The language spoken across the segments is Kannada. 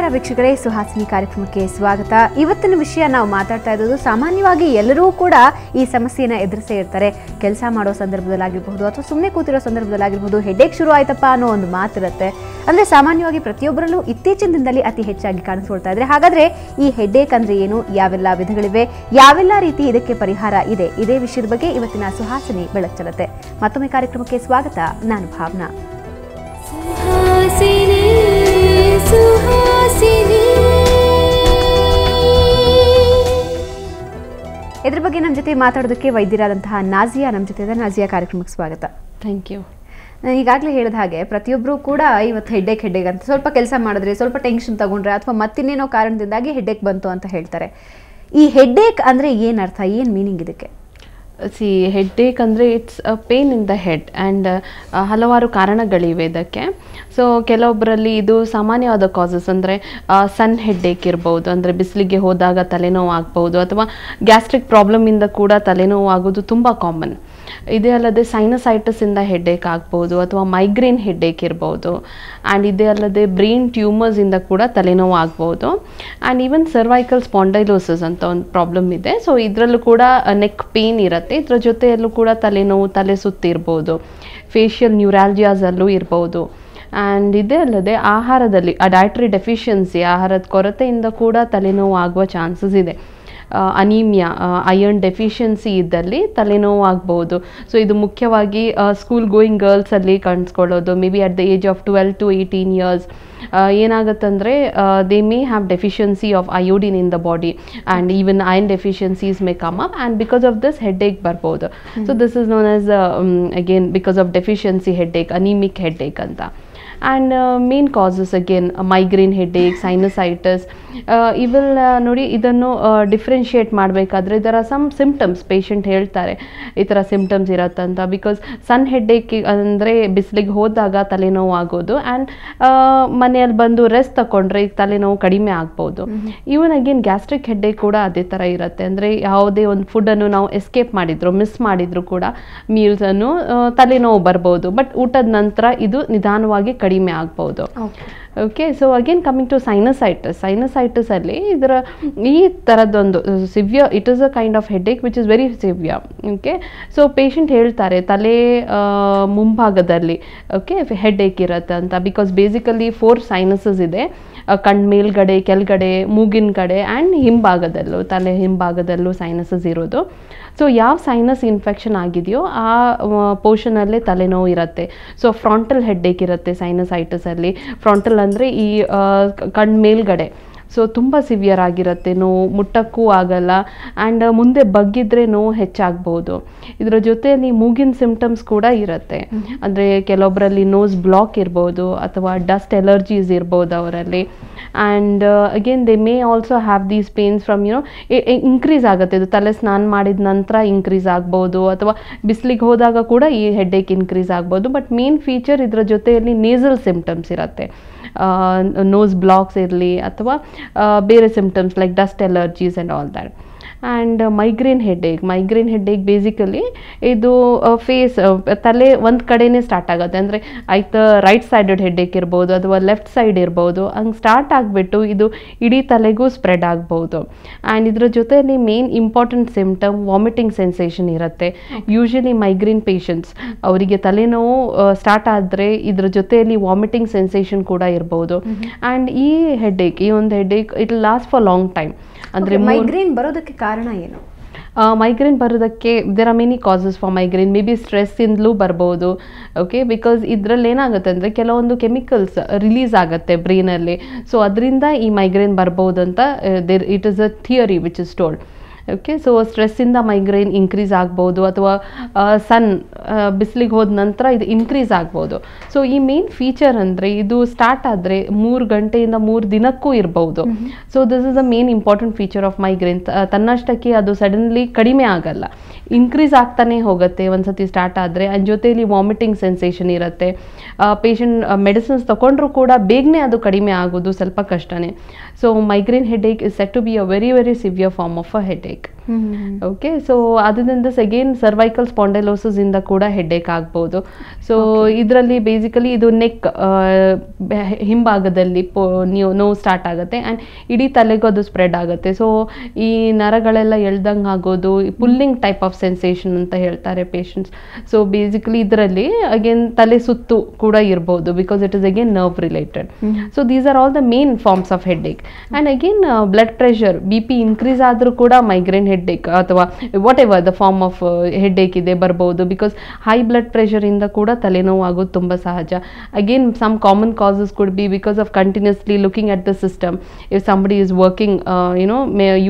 ನಮಸ್ಕಾರ ವೀಕ್ಷಕರೇ, ಸುಹಾಸಿನಿ ಕಾರ್ಯಕ್ರಮಕ್ಕೆ ಸ್ವಾಗತ. ಇವತ್ತಿನ ವಿಷಯ ನಾವು ಮಾತಾಡ್ತಾ ಇರೋದು ಸಾಮಾನ್ಯವಾಗಿ ಎಲ್ಲರೂ ಕೂಡ ಈ ಸಮಸ್ಯೆನ ಎದುರಿಸೇ ಇರ್ತಾರೆ. ಕೆಲಸ ಮಾಡೋ ಸಂದರ್ಭದಲ್ಲಾಗಿರ್ಬಹುದು ಅಥವಾ ಸುಮ್ಮನೆ ಕೂತಿರೋ ಸಂದರ್ಭದಲ್ಲಾಗಿರ್ಬಹುದು, ಹೆಡ್ಏಕ್ ಶುರು ಆಯ್ತಪ್ಪ ಅನ್ನೋ ಒಂದು ಮಾತಿರುತ್ತೆ. ಅಂದರೆ ಸಾಮಾನ್ಯವಾಗಿ ಪ್ರತಿಯೊಬ್ಬರಲ್ಲೂ ಇತ್ತೀಚಿನ ದಿನದಲ್ಲಿ ಅತಿ ಹೆಚ್ಚಾಗಿ ಕಾಣಿಸ್ಕೊಳ್ತಾ ಇದ್ರೆ. ಹಾಗಾದ್ರೆ ಈ ಹೆಡ್ಏಕ್ ಅಂದ್ರೆ ಏನು, ಯಾವೆಲ್ಲ ವಿಧಗಳಿವೆ, ಯಾವೆಲ್ಲ ರೀತಿ ಇದಕ್ಕೆ ಪರಿಹಾರ ಇದೆ, ಇದೇ ವಿಷಯದ ಬಗ್ಗೆ ಇವತ್ತಿನ ಸುಹಾಸಿನಿ ಬೆಳಕು ಚೆಲ್ಲುತ್ತೆ. ಮತ್ತೊಮ್ಮೆ ಕಾರ್ಯಕ್ರಮಕ್ಕೆ ಸ್ವಾಗತ. ನಾನು ಭಾವನಾ. ಇದ್ರ ಬಗ್ಗೆ ನಮ್ಮ ಜೊತೆ ಮಾತಾಡೋದಕ್ಕೆ ವೈದ್ಯರಾದಂತಹ ನಾಜಿಯಾ ನಮ್ಮ ಜೊತೆ ಇದೆ. ನಾಜಿಯಾ, ಕಾರ್ಯಕ್ರಮಕ್ಕೆ ಸ್ವಾಗತ. Thank you. ನಾನು ಈಗಾಗಲೇ ಹೇಳಿದ ಹಾಗೆ ಪ್ರತಿಯೊಬ್ಬರು ಕೂಡ ಇವತ್ತು ಹೆಡ್ಡೇಕ್ ಅಂತ ಸ್ವಲ್ಪ ಕೆಲಸ ಮಾಡಿದ್ರೆ, ಸ್ವಲ್ಪ ಟೆನ್ಷನ್ ತಗೊಂಡ್ರೆ ಅಥವಾ ಮತ್ತಿನ್ನೇನೋ ಕಾರಣದಿಂದಾಗಿ ಹೆಡ್ಡೇಕ್ ಬಂತು ಅಂತ ಹೇಳ್ತಾರೆ. ಈ ಹೆಡ್ಡೇಕ್ ಅಂದರೆ ಏನು ಅರ್ಥ, ಏನು ಮೀನಿಂಗ್ ಇದಕ್ಕೆ? ಹೆಡ್ಡೇಕ್ ಅಂದರೆ it's a pain in the head and ಹಲವಾರು ಕಾರಣಗಳಿವೆ ಇದಕ್ಕೆ. ಸೊ ಕೆಲವೊಬ್ಬರಲ್ಲಿ ಇದು ಸಾಮಾನ್ಯವಾದ ಕಾಸಸ್ ಅಂದರೆ ಸನ್ ಹೆಡ್ಡೇಕ್ ಇರ್ಬೋದು, ಅಂದರೆ ಬಿಸಿಲಿಗೆ ಹೋದಾಗ ತಲೆನೋವು ಆಗ್ಬೋದು, ಅಥವಾ ಗ್ಯಾಸ್ಟ್ರಿಕ್ ಪ್ರಾಬ್ಲಮಿಂದ ಕೂಡ ತಲೆನೋವು ಆಗೋದು ತುಂಬ ಕಾಮನ್. ಇದೇ ಅಲ್ಲದೆ ಸೈನಸೈಟಿಸಿಂದ ಹೆಡ್ಡೇಕ್ ಆಗ್ಬೋದು, ಅಥವಾ ಮೈಗ್ರೇನ್ ಹೆಡ್ಡೇಕ್ ಇರ್ಬೋದು. ಆ್ಯಂಡ್ ಇದೇ ಅಲ್ಲದೆ ಬ್ರೈನ್ ಟ್ಯೂಮರ್ಸಿಂದ ಕೂಡ ತಲೆನೋವು ಆಗ್ಬೋದು. ಆ್ಯಂಡ್ ಈವನ್ ಸರ್ವೈಕಲ್ ಸ್ಪಾಂಡೈಲೋಸಿಸ್ ಅಂತ ಒಂದು ಪ್ರಾಬ್ಲಮ್ ಇದೆ. ಸೊ ಇದರಲ್ಲೂ ಕೂಡ ನೆಕ್ ಪೇನ್ ಇರುತ್ತೆ. ಇದರ ಜೊತೆಯಲ್ಲೂ ಕೂಡ ತಲೆನೋವು, ತಲೆ ಸುತ್ತಿರ್ಬೋದು, ಫೇಶಿಯಲ್ ನ್ಯೂರಾಲ್ಜಿಯಾಸಲ್ಲೂ ಇರ್ಬೋದು. ಆ್ಯಂಡ್ ಇದೇ ಅಲ್ಲದೆ ಆಹಾರದಲ್ಲಿ ಡಯಟ್ರಿ ಡೆಫಿಷಿಯನ್ಸಿ, ಆಹಾರದ ಕೊರತೆಯಿಂದ ಕೂಡ ತಲೆನೋವು ಆಗುವ ಚಾನ್ಸಸ್ ಇದೆ. ಅನೀಮಿಯಾ, ಐರನ್ ಡೆಫಿಷಿಯನ್ಸಿ ಇದ್ದಲ್ಲಿ ತಲೆನೋವು ಆಗ್ಬೋದು. ಸೊ ಇದು ಮುಖ್ಯವಾಗಿ ಸ್ಕೂಲ್ ಗೋಯಿಂಗ್ ಗರ್ಲ್ಸಲ್ಲಿ ಕಾಣಿಸ್ಕೊಳ್ಳೋದು. May be at the age of 12 to 18 years ಏನಾಗುತ್ತಂದರೆ they may have deficiency of iodine in the body and even iron deficiencies may come up and because of this headache ಬರ್ಬೋದು. So this is known as again because of deficiency headache, anemic headache ಅಂತ. And main causes again migraine headache, sinusitis. ಇವೆಲ್ಲ ನೋಡಿ, ಇದನ್ನು ಡಿಫ್ರೆನ್ಷಿಯೇಟ್ ಮಾಡಬೇಕಾದ್ರೆ ಇದರ ಸಮ್ ಸಿಮ್ಟಮ್ಸ್ ಪೇಷಂಟ್ ಹೇಳ್ತಾರೆ ಈ ಥರ ಸಿಮ್ಟಮ್ಸ್ ಇರತ್ತಂತ. ಬಿಕಾಸ್ ಸನ್ ಹೆಡ್ಡೇಕ್ ಅಂದರೆ ಬಿಸಿಲಿಗೆ ಹೋದಾಗ ತಲೆನೋವು ಆಗೋದು, ಆ್ಯಂಡ್ ಮನೆಯಲ್ಲಿ ಬಂದು ರೆಸ್ಟ್ ತಗೊಂಡ್ರೆ ಈಗ ತಲೆನೋವು ಕಡಿಮೆ ಆಗ್ಬೋದು. ಈವನ್ ಅಗೇನ್ ಗ್ಯಾಸ್ಟ್ರಿಕ್ ಹೆಡ್ಡೇಕ್ ಕೂಡ ಅದೇ ಥರ ಇರುತ್ತೆ. ಅಂದರೆ ಯಾವುದೇ ಒಂದು ಫುಡ್ಡನ್ನು ನಾವು ಎಸ್ಕೇಪ್ ಮಾಡಿದ್ರು, ಮಿಸ್ ಮಾಡಿದ್ರು ಕೂಡ ಮೀಲ್ಸನ್ನು ತಲೆನೋವು ಬರ್ಬೋದು. ಬಟ್ ಊಟದ ನಂತರ ಇದು ನಿಧಾನವಾಗಿ ಕಡಿಮೆ ಆಗ್ಬೋದು. Okay, so again coming to sinusitis ಅಲ್ಲಿ ಇದರ ಈ ಥರದ್ದೊಂದು severe, it is a kind of headache which is very severe. Okay, so patient ಹೇಳ್ತಾರೆ ತಲೆ ಮುಂಭಾಗದಲ್ಲಿ ಓಕೆ ಹೆಡ್ಡೇಕ್ ಇರುತ್ತೆ ಅಂತ. ಬಿಕಾಸ್ ಬೇಸಿಕಲಿ 4 ಸೈನಸಸ್ ಇದೆ, ಕಣ್ಣು ಮೇಲ್ಗಡೆ, ಕೆಳಗಡೆ, ಮೂಗಿನ ಕಡೆ ಆ್ಯಂಡ್ ಹಿಂಭಾಗದಲ್ಲೂ, ತಲೆ ಹಿಂಭಾಗದಲ್ಲೂ ಸೈನಸಸ್ ಇರೋದು. ಸೊ ಯಾವ ಸೈನಸ್ ಇನ್ಫೆಕ್ಷನ್ ಆಗಿದೆಯೋ ಆ ಪೋರ್ಷನಲ್ಲೇ ತಲೆನೋವು ಇರುತ್ತೆ. ಸೊ ಫ್ರಾಂಟಲ್ ಹೆಡ್ಡೇಕ್ ಇರುತ್ತೆ ಸೈನಸೈಟಿಸಲ್ಲಿ. ಫ್ರಾಂಟಲ್ ಅಂದರೆ ಈ ಕಣ್ಣು ಮೇಲ್ಗಡೆ. ಸೊ ತುಂಬ ಸಿವಿಯರ್ ಆಗಿರುತ್ತೆ, ನೋವು ಮುಟ್ಟಕ್ಕೂ ಆಗಲ್ಲ, ಆ್ಯಂಡ್ ಮುಂದೆ ಬಗ್ಗಿದ್ರೆ ನೋವು ಹೆಚ್ಚಾಗ್ಬೋದು. ಇದರ ಜೊತೆಯಲ್ಲಿ ಮೂಗಿನ ಸಿಮ್ಟಮ್ಸ್ ಕೂಡ ಇರುತ್ತೆ. ಅಂದರೆ ಕೆಲವೊಬ್ಬರಲ್ಲಿ ನೋಸ್ ಬ್ಲಾಕ್ ಇರ್ಬೋದು, ಅಥವಾ ಡಸ್ಟ್ ಎಲರ್ಜೀಸ್ ಇರ್ಬೋದು ಅವರಲ್ಲಿ. And again they may also have these pains from increase ಆಗುತ್ತೆ. ಇದು ತಲೆ ಸ್ನಾನ ಮಾಡಿದ ನಂತರ ಇನ್ಕ್ರೀಸ್ ಆಗ್ಬೋದು, ಅಥವಾ ಬಿಸಿಲಿಗೆ ಹೋದಾಗ ಕೂಡ ಈ ಹೆಡ್ಡೇಕ್ ಇನ್ಕ್ರೀಸ್ ಆಗ್ಬೋದು. ಬಟ್ ಮೇನ್ ಫೀಚರ್ ಇದರ ಜೊತೆಯಲ್ಲಿ ನೇಸಲ್ ಸಿಮ್ಟಮ್ಸ್ ಇರುತ್ತೆ. ನೋಸ್ ಬ್ಲಾಕ್ಸ್ ಇರಲಿ, ಅಥವಾ ಬೇರೆ symptoms like dust allergies and all that. And migraine headache basically ಇದು ಫೇಸ್, ತಲೆ ಒಂದು ಕಡೆನೇ ಸ್ಟಾರ್ಟ್ ಆಗುತ್ತೆ. ಅಂದರೆ ಆಯ್ತು ರೈಟ್ ಸೈಡೆಡ್ ಹೆಡ್ಡೇಕ್ ಇರ್ಬೋದು, ಅಥವಾ ಲೆಫ್ಟ್ ಸೈಡ್ ಇರ್ಬೋದು. ಹಂಗೆ ಸ್ಟಾರ್ಟ್ ಆಗಿಬಿಟ್ಟು ಇದು ಇಡೀ ತಲೆಗೂ ಸ್ಪ್ರೆಡ್ ಆಗ್ಬೋದು. ಆ್ಯಂಡ್ ಇದ್ರ ಜೊತೆಯಲ್ಲಿ main important symptom vomiting sensation ಇರುತ್ತೆ. ಯೂಶಲಿ ಮೈಗ್ರೇನ್ ಪೇಷಂಟ್ಸ್ ಅವರಿಗೆ ತಲೆನೋವು ಸ್ಟಾರ್ಟ್ ಆದರೆ ಇದ್ರ ಜೊತೆಯಲ್ಲಿ ವಾಮಿಟಿಂಗ್ ಸೆನ್ಸೇಷನ್ ಕೂಡ ಇರ್ಬೋದು. ಆ್ಯಂಡ್ ಈ ಒಂದು headache it last for long time. ಅಂದರೆ ಮೈಗ್ರೇನ್ ಬರೋದಕ್ಕೆ ಕಾರಣ ಏನು? ಮೈಗ್ರೇನ್ ಬರೋದಕ್ಕೆ there are many causes for migraine. May be ಸ್ಟ್ರೆಸ್ಸಿಂದಲೂ ಬರ್ಬೋದು. ಓಕೆ, ಬಿಕಾಸ್ ಇದರಲ್ಲಿ ಏನಾಗುತ್ತೆ ಅಂದರೆ ಕೆಲವೊಂದು ಕೆಮಿಕಲ್ಸ್ ರಿಲೀಸ್ ಆಗುತ್ತೆ ಬ್ರೈನಲ್ಲಿ. ಸೊ ಅದರಿಂದ ಈ ಮೈಗ್ರೇನ್ ಬರ್ಬೋದು ಅಂತ it is a theory which is told. Okay, so ಸ್ಟ್ರೆಸ್ಸಿಂದ ಮೈಗ್ರೇನ್ ಇನ್ಕ್ರೀಸ್ ಆಗ್ಬೋದು, ಅಥವಾ ಸನ್ ಬಿಸಿಲಿಗೆ ಹೋದ ನಂತರ ಇದು ಇನ್ಕ್ರೀಸ್ ಆಗ್ಬೋದು. ಸೊ ಈ ಮೇನ್ ಫೀಚರ್ ಅಂದರೆ ಇದು ಸ್ಟಾರ್ಟ್ ಆದರೆ 3 ಗಂಟೆಯಿಂದ 3 ದಿನಕ್ಕೂ ಇರ್ಬೋದು. So this is the main important feature of migraine. ತನ್ನಷ್ಟಕ್ಕೆ ಅದು ಸಡನ್ಲಿ ಕಡಿಮೆ ಆಗಲ್ಲ. ಇನ್ಕ್ರೀಸ್ ಆಗ್ತಾನೆ ಹೋಗುತ್ತೆ ಒಂದ್ಸತಿ ಸ್ಟಾರ್ಟ್ ಆದರೆ. ಅಂಡ್ ಜೊತೆಯಲ್ಲಿ ವಾಮಿಟಿಂಗ್ ಸೆನ್ಸೇಷನ್ ಇರುತ್ತೆ. ಪೇಷಂಟ್ ಮೆಡಿಸಿನ್ಸ್ ತಗೊಂಡ್ರೂ ಕೂಡ ಬೇಗನೆ ಅದು ಕಡಿಮೆ ಆಗೋದು ಸ್ವಲ್ಪ ಕಷ್ಟನೇ. So migraine headache is set to be a very very severe form of a headache. Okay, so ಅದರಿಂದ ಅಗೇನ್ ಸರ್ವೈಕಲ್ ಸ್ಪಾಂಡೈಲೋಸಿಸ್ ಇಂದ ಕೂಡ ಹೆಡ್ಏಕ್ ಆಗ್ಬೋದು. ಸೊ ಇದರಲ್ಲಿ ಬೇಸಿಕಲಿ ಇದು ನೆಕ್ ಹಿಂಭಾಗದಲ್ಲಿ ನೋವು ಸ್ಟಾರ್ಟ್ ಆಗುತ್ತೆ ಆ್ಯಂಡ್ ಇಡೀ ತಲೆಗೂ ಅದು ಸ್ಪ್ರೆಡ್ ಆಗುತ್ತೆ. ಸೊ ಈ ನರಗಳೆಲ್ಲ ಎಳ್ದಂಗೆ ಆಗೋದು, ಪುಲ್ಲಿಂಗ್ ಟೈಪ್ ಆಫ್ ಸೆನ್ಸೇಷನ್ ಅಂತ ಹೇಳ್ತಾರೆ ಪೇಷಂಟ್ಸ್. ಸೊ ಬೇಸಿಕಲಿ ಇದರಲ್ಲಿ ಅಗೇನ್ ತಲೆ ಸುತ್ತು ಕೂಡ ಇರ್ಬೋದು, because it is again nerve related. So these are all the main forms of headache. And again blood pressure, BP increase ಆದರೂ ಕೂಡ ಮೈಗ್ರೇನ್ ಹೆಡ್ಏಕ್ ಅಥವಾ whatever the form of headache ಇದೆ ಬರ್ಬೋದು. ಬಿಕಾಸ್ ಹೈ ಬ್ಲಡ್ ಪ್ರೆಷರ್ ಇಂದ ಕೂಡ ತಲೆನೋವು ಆಗೋದು ತುಂಬ ಸಹಜ. Again some common causes could be because of continuously looking at the system. If somebody is working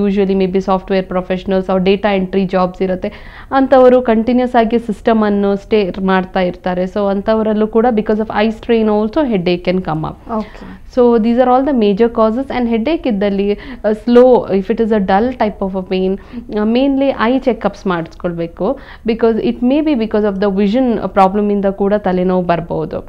usually maybe software professionals or data entry jobs ಇರುತ್ತೆ, ಅಂಥವರು ಕಂಟಿನ್ಯೂಸ್ ಆಗಿ ಸಿಸ್ಟಮ್ ಅನ್ನು ಸ್ಟೇ ಮಾಡ್ತಾ ಇರ್ತಾರೆ. ಸೊ ಅಂಥವರಲ್ಲೂ ಕೂಡ because of eye strain also headache can come up. So these are all the major causes. And headache ಇದ್ದಲ್ಲಿ slow, if it is a dull type of a pain, mainly eye checkups ಮಾಡಿಸ್ಕೊಳ್ಬೇಕು. Because it may be because of the vision problem ಇಂದ ಕೂಡ ತಲೆನೋವು ಬರ್ಬೋದು,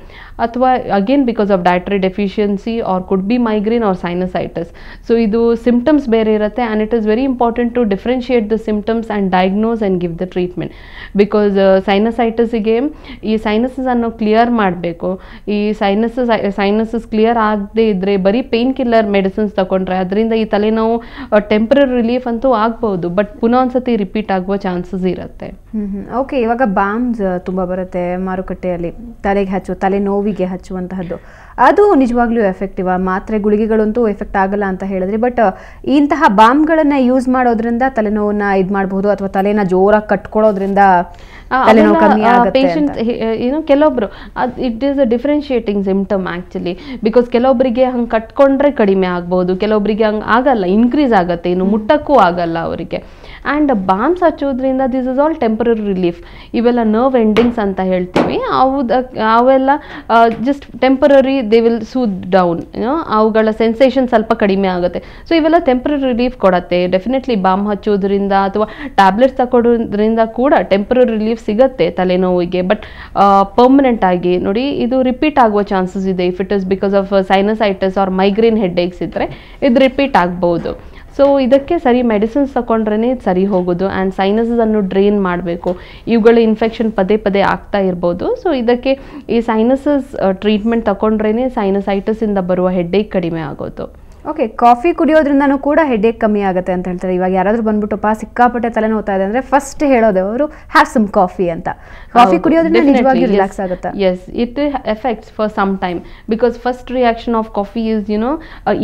ಅಥವಾ again because of dietary deficiency or could be migraine or sinusitis. So ಇದು ಸಿಂಪ್ಟಮ್ಸ್ ಬೇರೆ ಇರುತ್ತೆ and it is very important to differentiate the symptoms and diagnose and give the treatment. Because ಸೈನಸೈಟಿಸ್ಗೆ ಈ ಸೈನಸಸ್ ಅನ್ನು ಕ್ಲಿಯರ್ ಮಾಡಬೇಕು. ಈ ಸೈನಸಸ್ ಕ್ಲಿಯರ್ ಆಗದೆ ಇದ್ರೆ ಬರೀ ಪೇನ್ ಕಿಲ್ಲರ್ ಮೆಡಿಸಿನ್ಸ್ ತಗೊಂಡ್ರೆ ಅದರಿಂದ ಈ ತಲೆನೋವು ಟೆಂಪರರಿ ರಿಲೀಫ್ ಅಂತೂ ಆಗ್ಬೋದು, ಬಟ್ ಪುನಃ ಒಂದ್ಸತಿ ರಿಪೀಟ್ ಆಗುವ ಚಾನ್ಸಸ್ ಇರುತ್ತೆ. ಓಕೆ, ಇವಾಗ ಬಾಮ್ಸ್ ತುಂಬ ಬರುತ್ತೆ ಮಾರುಕಟ್ಟೆಯಲ್ಲಿ, ತಲೆಗೆ ತಲೆನೋವಿಗೆ ಹಚ್ಚುವಂತಹದ್ದು. ಅದು ನಿಜವಾಗ್ಲೂ ಎಫೆಕ್ಟಿವ್? ಮಾತ್ರೆ ಗುಳಿಗೆಗಳಂತೂ ಎಫೆಕ್ಟ್ ಆಗಲ್ಲ ಅಂತ ಹೇಳಿದ್ರಿ, ಬಟ್ ಇಂತಹ ಬಾಮ್ಗಳನ್ನ ಯೂಸ್ ಮಾಡೋದ್ರಿಂದ ತಲೆನೋವನ್ನ ಇದು ಮಾಡಬಹುದು, ಅಥವಾ ತಲೆನ ಜೋರಾಗಿ ಕಟ್ಕೊಳ್ಳೋದ್ರಿಂದ ತಲೆನೋವು ಕಮ್ಮಿ ಆಗುತ್ತೆ? ಕೆಲವೊಬ್ರು it is a differentiating symptom actually. Because ಕೆಲವೊಬ್ಬರಿಗೆ ಹಂಗೆ ಕಟ್ಕೊಂಡ್ರೆ ಕಡಿಮೆ ಆಗ್ಬೋದು, ಕೆಲವೊಬ್ಬರಿಗೆ ಹಂಗೆ ಆಗಲ್ಲ, ಇನ್ಕ್ರೀಸ್ ಆಗುತ್ತೆ, ಇನ್ನು ಮುಟ್ಟಕ್ಕೂ ಆಗಲ್ಲ ಅವರಿಗೆ. ಆ್ಯಂಡ್ ಬಾಮ್ಸ್ ಹಚ್ಚೋದ್ರಿಂದ this is all temporary relief. ಇವೆಲ್ಲ ನರ್ವ್ ಎಂಡಿಂಗ್ಸ್ ಅಂತ ಹೇಳ್ತೀವಿ, ಅವೆಲ್ಲ just temporary, they will soothe down, ಅವುಗಳ ಸೆನ್ಸೇಷನ್ ಸ್ವಲ್ಪ ಕಡಿಮೆ ಆಗುತ್ತೆ. ಸೊ ಇವೆಲ್ಲ ಟೆಂಪರರಿ ರಿಲೀಫ್ ಕೊಡುತ್ತೆ. ಡೆಫಿನೆಟ್ಲಿ ಬಾಮ್ ಹಚ್ಚೋದ್ರಿಂದ ಅಥವಾ ಟ್ಯಾಬ್ಲೆಟ್ಸ್ ತಗೊಳ್ಳೋದ್ರಿಂದ ಕೂಡ ಟೆಂಪರರಿ ರಿಲೀಫ್ ಸಿಗುತ್ತೆ ತಲೆನೋವಿಗೆ, ಬಟ್ ಪರ್ಮನೆಂಟ್ ಆಗಿ ನೋಡಿ ಇದು ರಿಪೀಟ್ ಆಗುವ ಚಾನ್ಸಸ್ ಇದೆ. If it is because of sinusitis or migraine headaches ಇದ್ದರೆ ಇದು ರಿಪೀಟ್ ಆಗ್ಬೋದು. ಸೊ ಇದಕ್ಕೆ ಸರಿ ಮೆಡಿಸಿನ್ಸ್ ತಗೊಂಡ್ರೇ ಸರಿ ಹೋಗೋದು. ಆ್ಯಂಡ್ ಸೈನಸನ್ನು ಡ್ರೈನ್ ಮಾಡಬೇಕು. ಇವುಗಳ ಇನ್ಫೆಕ್ಷನ್ ಪದೇ ಪದೇ ಆಗ್ತಾ ಇರ್ಬೋದು. ಸೊ ಇದಕ್ಕೆ ಈ ಸೈನಸಸ್ ಟ್ರೀಟ್ಮೆಂಟ್ ತಗೊಂಡ್ರೇ ಸೈನಸೈಟಿಸಿಂದ ಬರುವ ಹೆಡ್ಏಕ್ ಕಡಿಮೆ ಆಗೋದು. ಓಕೆ, ಕಾಫಿ ಕುಡಿಯೋದ್ರಿಂದನೂ ಕೂಡ ಹೆಡ್ಏಕ್ ಕಮ್ಮಿ ಆಗುತ್ತೆ ಅಂತ ಹೇಳ್ತಾರೆ. ಇವಾಗ ಯಾರಾದರೂ ಬಂದ್ಬಿಟ್ಟಪ್ಪ ಸಿಕ್ಕಾಪಟ್ಟೆ ತಲೆನೋವ್ತಾ ಇದೆ ಅಂದರೆ ಫಸ್ಟ್ ಹೇಳೋದು ಅವರು ಹ್ಯಾವ್ ಸಮ್ ಕಾಫಿ ಅಂತ. ಕಾಫಿ ಕುಡಿಯೋದ್ರಿಂದ ನಿಜವಾಗಿ ರಿಲ್ಯಾಕ್ಸ್ ಆಗುತ್ತೆ? Yes, it effects for some time. Because first reaction of coffee is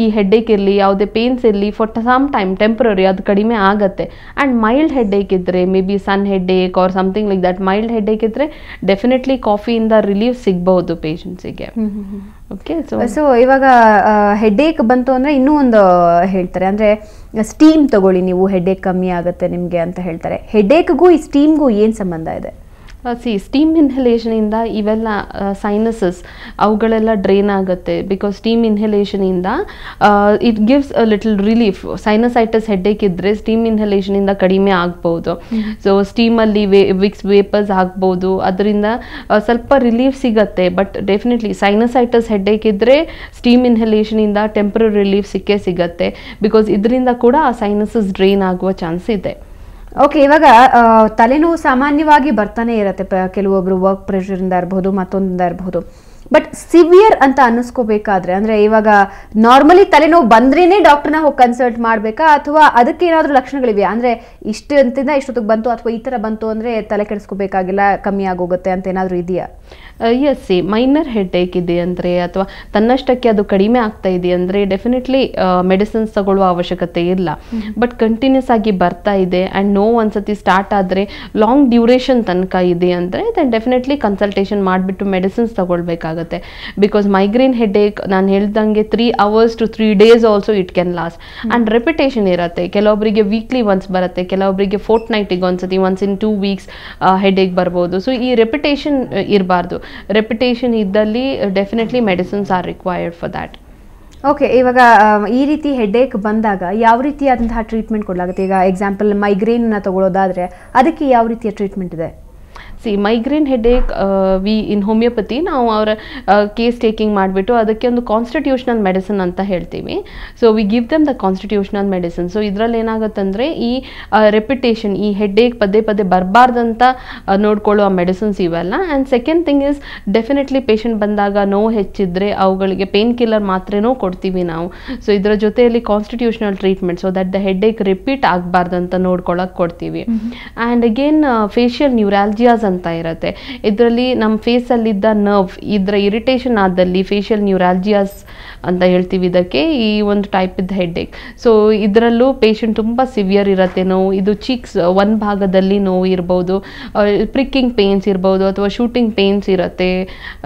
ಈ ಹೆಡ್ಏಕ್ ಇರಲಿ, ಯಾವುದೇ ಪೇನ್ಸ್ ಇರಲಿ, ಫಾರ್ ಸಮ್ ಟೈಮ್ ಟೆಂಪ್ರರಿ ಅದು ಕಡಿಮೆ ಆಗುತ್ತೆ. ಆ್ಯಂಡ್ ಮೈಲ್ಡ್ ಹೆಡ್ಏಕ್ ಇದ್ದರೆ, maybe sun headache or something like that, mild headache ಇದ್ದರೆ ಡೆಫಿನೆಟ್ಲಿ ಕಾಫಿಯಿಂದ ರಿಲೀಫ್ ಸಿಗ್ಬಹುದು ಪೇಷಂಟ್ಸಿಗೆ. ಓಕೆ, ಸೊ ಇವಾಗ ಹೆಡ್ಏಕ್ ಬಂತು ಅಂದರೆ ಇನ್ನೂ ಒಂದು ಹೇಳ್ತಾರೆ, ಅಂದರೆ ಸ್ಟೀಮ್ ತಗೊಳ್ಳಿ ನೀವು, ಹೆಡ್ಏಕ್ ಕಮ್ಮಿ ಆಗುತ್ತೆ ನಿಮಗೆ ಅಂತ ಹೇಳ್ತಾರೆ. ಹೆಡ್ಏಕ್ಗೂ ಈ ಸ್ಟೀಮ್ಗೂ ಏನು ಸಂಬಂಧ ಇದೆ? ಸ್ಟೀಮ್ ಇನ್ಹಲೇಷನಿಂದ ಇವೆಲ್ಲ ಸೈನಸಸ್ ಅವುಗಳೆಲ್ಲ ಡ್ರೈನ್ ಆಗುತ್ತೆ. ಬಿಕಾಸ್ ಸ್ಟೀಮ್ ಇನ್ಹಲೇಷನಿಂದ it gives a little relief. Sinusitis headache ಇದ್ದರೆ ಸ್ಟೀಮ್ ಇನ್ಹಲೇಷನಿಂದ ಕಡಿಮೆ ಆಗ್ಬೋದು. ಸೊ ಸ್ಟೀಮಲ್ಲಿ ವಿಕ್ಸ್ ವೇಪರ್ಸ್ ಆಗ್ಬೋದು, ಅದರಿಂದ ಸ್ವಲ್ಪ ರಿಲೀಫ್ ಸಿಗುತ್ತೆ. ಬಟ್ ಡೆಫಿನೆಟ್ಲಿ ಸೈನಸೈಟಿಸ್ ಹೆಡ್ಏಕ್ ಇದ್ದರೆ ಸ್ಟೀಮ್ ಇನ್ಹಲೇಷನಿಂದ ಟೆಂಪರರಿ ರಿಲೀಫ್ ಸಿಗುತ್ತೆ. ಬಿಕಾಸ್ ಇದರಿಂದ ಕೂಡ ಆ ಸೈನಸಸ್ ಡ್ರೈನ್ ಆಗುವ ಚಾನ್ಸ್ ಇದೆ. ಓಕೆ, ಇವಾಗ ತಲೆನೋವು ಸಾಮಾನ್ಯವಾಗಿ ಬರ್ತಾನೆ ಇರುತ್ತೆ. ಕೆಲವೊಬ್ರು ವರ್ಕ್ ಪ್ರೆಷರಿಂದ ಇರಬಹುದು, ಮತ್ತೊಂದಿಂದ ಇರಬಹುದು. ಬಟ್ ಸಿವಿಯರ್ ಅಂತ ಅನ್ನಿಸ್ಕೋಬೇಕಾದ್ರೆ, ಅಂದರೆ ಇವಾಗ ನಾರ್ಮಲಿ ತಲೆನೋವು ಬಂದ್ರೇನೆ ಡಾಕ್ಟರ್ನ ಹೋಗಿ ಕನ್ಸಲ್ಟ್ ಮಾಡಬೇಕಾ, ಅಥವಾ ಅದಕ್ಕೆ ಏನಾದರೂ ಲಕ್ಷಣಗಳಿವೆಯಾ? ಅಂದರೆ ಇಷ್ಟಂತಿಂದ ಇಷ್ಟೊತ್ತಿಗೆ ಬಂತು ಅಥವಾ ಈ ಥರ ಬಂತು ಅಂದರೆ ತಲೆ ಕೆಡಿಸ್ಕೋಬೇಕಾಗಿಲ್ಲ, ಕಮ್ಮಿ ಆಗೋಗುತ್ತೆ ಅಂತ ಏನಾದರೂ ಇದೆಯಾ? ಎಸ್, ಮೈನರ್ ಹೆಡ್ಏಕ್ ಇದೆ ಅಂದರೆ ಅಥವಾ ತನ್ನಷ್ಟಕ್ಕೆ ಅದು ಕಡಿಮೆ ಆಗ್ತಾ ಇದೆ ಅಂದರೆ ಡೆಫಿನೆಟ್ಲಿ ಮೆಡಿಸಿನ್ಸ್ ತಗೊಳ್ಳುವ ಅವಶ್ಯಕತೆ ಇಲ್ಲ. ಬಟ್ ಕಂಟಿನ್ಯೂಸ್ ಆಗಿ ಬರ್ತಾ ಇದೆ ಆ್ಯಂಡ್ ನೋವು ಒಂದ್ಸತಿ ಸ್ಟಾರ್ಟ್ ಆದರೆ ಲಾಂಗ್ ಡ್ಯೂರೇಷನ್ ತನಕ ಇದೆ ಅಂದರೆ ದೆನ್ ಡೆಫಿನೆಟ್ಲಿ ಕನ್ಸಲ್ಟೇಷನ್ ಮಾಡಿಬಿಟ್ಟು ಮೆಡಿಸಿನ್ಸ್ ತಗೊಳ್ಬೇಕಾಗುತ್ತೆ. ಬಿಕಾಸ್ ಮೈಗ್ರೇನ್ ಹೆಡ್ಏಕ್ ನಾನು ಹೇಳ್ದಂಗೆ 3 hours to 3 days also it can last. And repetition ಇರುತ್ತೆ. ಕೆಲವೊಬ್ಬರಿಗೆ ವೀಕ್ಲಿ ಒನ್ಸ್ ಬರುತ್ತೆ, ಕೆಲವೊಬ್ಬರಿಗೆ ಫೋರ್ಟ್ನೈಟಿಗೆ ಒಂದ್ಸತಿ, ಒನ್ಸ್ ಇನ್ 2 weeks ಹೆಡ್ಏಕ್ ಬರ್ಬೋದು. ಸೊ ಈ ರೆಪಿಟೇಷನ್ ಇರಬಾರ್ದು. ರೆಪಿಟೇಷನ್ ಇದ್ದಲ್ಲಿ definitely medicines R required for that. Okay, ಇವಾಗ ಈ ರೀತಿ ಹೆಡ್ಏಕ್ ಬಂದಾಗ ಯಾವ ರೀತಿಯಾದಂತಹ ಟ್ರೀಟ್ಮೆಂಟ್ ಕೊಡಲಾಗುತ್ತೆ? ಈಗ ಎಕ್ಸಾಂಪಲ್ ಮೈಗ್ರೇನ್ನ ತಗೊಳ್ಳೋದಾದರೆ ಅದಕ್ಕೆ ಯಾವ ರೀತಿಯ ಟ್ರೀಟ್ಮೆಂಟ್ ಇದೆ? ಮೈಗ್ರೇನ್ ಹೆಡೇಕ್ ವಿ ಇನ್ ಹೋಮಿಯೋಪತಿ ನಾವು ಅವರ ಕೇಸ್ ಟೇಕಿಂಗ್ ಮಾಡಿಬಿಟ್ಟು ಅದಕ್ಕೆ ಒಂದು ಕಾನ್ಸ್ಟಿಟ್ಯೂಷನಲ್ ಮೆಡಿಸಿನ್ ಅಂತ ಹೇಳ್ತೀವಿ. So we give them the constitutional medicine. So ಇದರಲ್ಲಿ ಏನಾಗುತ್ತಂದರೆ ಈ ರೆಪಿಟೇಷನ್, ಈ ಹೆಡೇಕ್ ಪದೇ ಪದೇ ಬರಬಾರ್ದಂತ ನೋಡ್ಕೊಳ್ಳೋ ಮೆಡಿಸಿನ್ಸ್ ಇವೆಲ್ಲ. And second thing is definitely patient ಬಂದಾಗ ನೋವು ಹೆಚ್ಚಿದ್ರೆ ಅವುಗಳಿಗೆ ಪೇನ್ ಕಿಲ್ಲರ್ ಮಾತ್ರೇನೂ ಕೊಡ್ತೀವಿ ನಾವು. ಸೊ ಇದರ ಜೊತೆಯಲ್ಲಿ constitutional treatment, so that the headache repeat ಆಗಬಾರ್ದಂತ ನೋಡ್ಕೊಳ್ಳೋಕೆ ಕೊಡ್ತೀವಿ. ಆ್ಯಂಡ್ ಅಗೇನ್ ಫೇಶಿಯಲ್ ನ್ಯೂರಾಲ್ಜಿಯಾಸ್ ಅಂತ ಇರುತ್ತೆ. ಇದರಲ್ಲಿ ನಮ್ಮ ಫೇಸಲ್ಲಿದ್ದ ನರ್ವ್ ಇದರ ಇರಿಟೇಷನ್ ಆದಲ್ಲಿ ಫೇಶಿಯಲ್ ನ್ಯೂರಾಲ್ಜಿಯಾಸ್ ಅಂತ ಹೇಳ್ತೀವಿ ಇದಕ್ಕೆ, ಈ ಒಂದು ಟೈಪ್ ಇದ್ದ ಹೆಡ್ಏಕ್. ಸೊ ಇದರಲ್ಲೂ ಪೇಷಂಟ್ ತುಂಬ ಸಿವಿಯರ್ ಇರುತ್ತೆ ನೋವು. ಇದು ಚೀಕ್ಸ್ ಒಂದು ಭಾಗದಲ್ಲಿ ನೋವು ಇರ್ಬೋದು, ಪ್ರಿಕ್ಕಿಂಗ್ ಪೇನ್ಸ್ ಇರ್ಬೋದು, ಅಥವಾ ಶೂಟಿಂಗ್ ಪೇನ್ಸ್ ಇರುತ್ತೆ.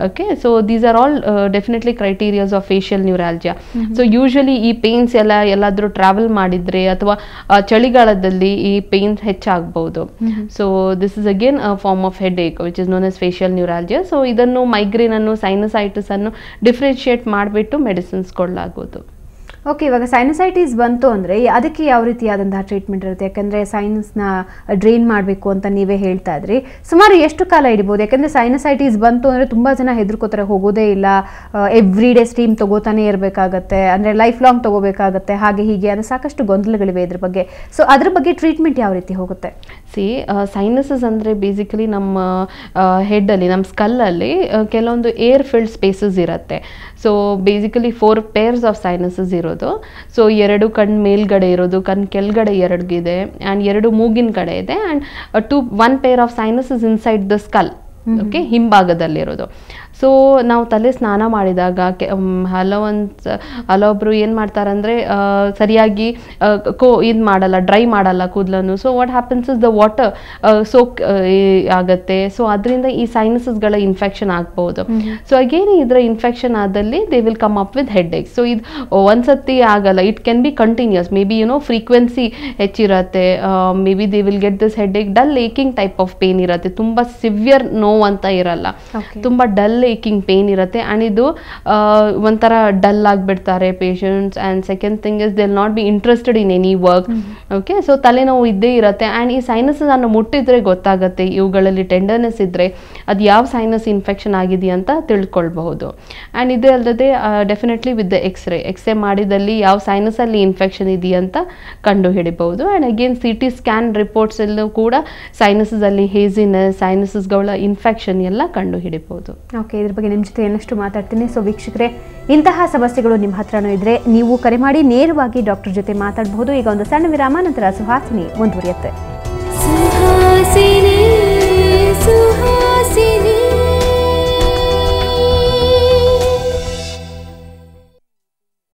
Okay, so these are all definitely criterias of facial neuralgia. So usually ಈ ಪೇನ್ಸ್ ಎಲ್ಲಾದರೂ ಟ್ರಾವೆಲ್ ಮಾಡಿದರೆ ಅಥವಾ ಚಳಿಗಾಲದಲ್ಲಿ ಈ ಪೇನ್ಸ್ ಹೆಚ್ಚಾಗಬಹುದು. So this is again a form of headache which is known as facial neuralgia. So ಇದನ್ನು ಮೈಗ್ರೇನ್ ಅನ್ನು ಸೈನಸೈಟಿಸ್ ಅನ್ನು ಡಿಫ್ರೆನ್ಶಿಯೇಟ್ ಮಾಡಿಬಿಟ್ಟು ಮೆಡಿಸಿನ್ಸ್ ಕೊಡಲಾಗೋದು. ಓಕೆ, ಇವಾಗ ಸೈನಸೈಟಿಸ್ ಬಂತು ಅಂದರೆ ಅದಕ್ಕೆ ಯಾವ ರೀತಿಯಾದಂತಹ ಟ್ರೀಟ್ಮೆಂಟ್ ಇರುತ್ತೆ? ಯಾಕಂದರೆ ಸೈನಸ್ನ ಡ್ರೈನ್ ಮಾಡಬೇಕು ಅಂತ ನೀವೇ ಹೇಳ್ತಾ ಇದ್ರಿ. ಸುಮಾರು ಎಷ್ಟು ಕಾಲ ಹಿಡಿಬೋದು? ಯಾಕಂದರೆ ಸೈನಸೈಟಿಸ್ ಬಂತು ಅಂದರೆ ತುಂಬ ಜನ ಹೆದರ್ಕೋತಾರೆ, ಹೋಗೋದೇ ಇಲ್ಲ, ಎವ್ರಿ ಡೇ ಸ್ಟೀಮ್ ತೊಗೋತಾನೆ ಇರಬೇಕಾಗತ್ತೆ, ಅಂದರೆ ಲೈಫ್ ಲಾಂಗ್ ತೊಗೋಬೇಕಾಗತ್ತೆ, ಹಾಗೆ ಹೀಗೆ ಅನ್ನೋ ಸಾಕಷ್ಟು ಗೊಂದಲಗಳಿವೆ ಇದ್ರ ಬಗ್ಗೆ. ಸೊ ಅದ್ರ ಬಗ್ಗೆ ಟ್ರೀಟ್ಮೆಂಟ್ ಯಾವ ರೀತಿ ಹೋಗುತ್ತೆ? ಸೈನಸಸ್ ಅಂದರೆ ಬೇಸಿಕಲಿ ನಮ್ಮ ಹೆಡ್ಡಲ್ಲಿ, ನಮ್ಮ ಸ್ಕಲ್ಲಲ್ಲಿ ಕೆಲವೊಂದು ಏರ್ ಫಿಲ್ಡ್ ಸ್ಪೇಸಸ್ ಇರುತ್ತೆ. So basically 4 pairs of sinuses ಇರೋದು. ಸೊ 2 ಕಣ್ಣು ಮೇಲ್ಗಡೆ ಇರೋದು, ಕಣ್ಣು ಕೆಳಗಡೆ 2 ಇದೆ, ಆ್ಯಂಡ್ 2 ಮೂಗಿನ ಕಡೆ ಇದೆ, and 1 pair of sinuses inside the skull, okay, ಹಿಂಭಾಗದಲ್ಲಿರೋದು. ಸೊ ನಾವು ತಲೆ ಸ್ನಾನ ಮಾಡಿದಾಗ ಹಲವೊಬ್ಬರು ಏನು ಮಾಡ್ತಾರಂದರೆ ಸರಿಯಾಗಿ ಇದು ಮಾಡಲ್ಲ, ಡ್ರೈ ಮಾಡಲ್ಲ ಕೂದಲನ್ನು. So what happens is the water soak ಆಗುತ್ತೆ. ಸೊ ಅದರಿಂದ ಈ ಸೈನಸಸ್ಗಳ ಇನ್ಫೆಕ್ಷನ್ ಆಗ್ಬೋದು. ಸೊ ಅಗೇನ್ ಇದರ ಇನ್ಫೆಕ್ಷನ್ ಆದಲ್ಲಿ they will come up with headache. So ಇದು ಒಂದ್ಸತಿ ಆಗಲ್ಲ, it can be continues. May be frequency ಹೆಚ್ಚಿರುತ್ತೆ. May be they will get this headache, dull aching type of pain ಇರುತ್ತೆ, ತುಂಬ ಸಿವಿಯರ್ ನೋವು ಅಂತ ಇರಲ್ಲ, ತುಂಬ ಡಲ್ ಏಕಿಂಗ್ ಪೇನ್ ಇರುತ್ತೆ. ಆ್ಯಂಡ್ ಇದು ಒಂಥರ ಡಲ್ ಆಗಿಬಿಡ್ತಾರೆ patients. And second thing is they will not be interested in any work. Okay, so ತಲೆನೋವು ಇದ್ದೇ ಇರುತ್ತೆ. ಆ್ಯಂಡ್ ಈ ಸೈನಸಸ್ ಅನ್ನು ಮುಟ್ಟಿದ್ರೆ ಗೊತ್ತಾಗುತ್ತೆ, ಇವುಗಳಲ್ಲಿ ಟೆಂಡರ್ನೆಸ್ ಇದ್ದರೆ ಅದು ಯಾವ ಸೈನಸ್ ಇನ್ಫೆಕ್ಷನ್ ಆಗಿದೆಯಾ ಅಂತ ತಿಳ್ಕೊಳ್ಬಹುದು. ಆ್ಯಂಡ್ ಇದೇ ಅಲ್ಲದೆ ಡೆಫಿನೆಟ್ಲಿ ವಿತ್ ದ ಎಕ್ಸ್ರೇ ಮಾಡಿದಲ್ಲಿ ಯಾವ ಸೈನಸಲ್ಲಿ ಇನ್ಫೆಕ್ಷನ್ ಇದೆಯಾ ಅಂತ ಕಂಡು ಹಿಡಿಬಹುದು. And again CT scan reports ಎಲ್ಲೂ ಕೂಡ ಸೈನಸಲ್ಲಿ ಹೇಸಿನೆಸ್, ಸೈನಸಸ್ಗಳ ಇನ್ಫೆಕ್ಷನ್ ಎಲ್ಲ ಕಂಡು ಹಿಡಿಬಹುದು. ಓಕೆ, ಇದ್ರ ಬಗ್ಗೆ ನಿಮ್ಮ ಜೊತೆ ಇನ್ನಷ್ಟು ಮಾತಾಡ್ತೀನಿ. ಸೊ ವೀಕ್ಷಕರೇ, ಇಂತಹ ಸಮಸ್ಯೆಗಳು ನಿಮ್ಮ ಹತ್ರನೂ ಇದ್ರೆ ನೀವು ಕರೆ ಮಾಡಿ ನೇರವಾಗಿ ಡಾಕ್ಟರ್ ಜೊತೆ ಮಾತಾಡಬಹುದು. ಈಗ ಒಂದು ಸಣ್ಣ ವಿರಾಮ, ನಂತರ ಸುಹಾಸಿನಿ ಮುಂದುವರಿಯುತ್ತೆ.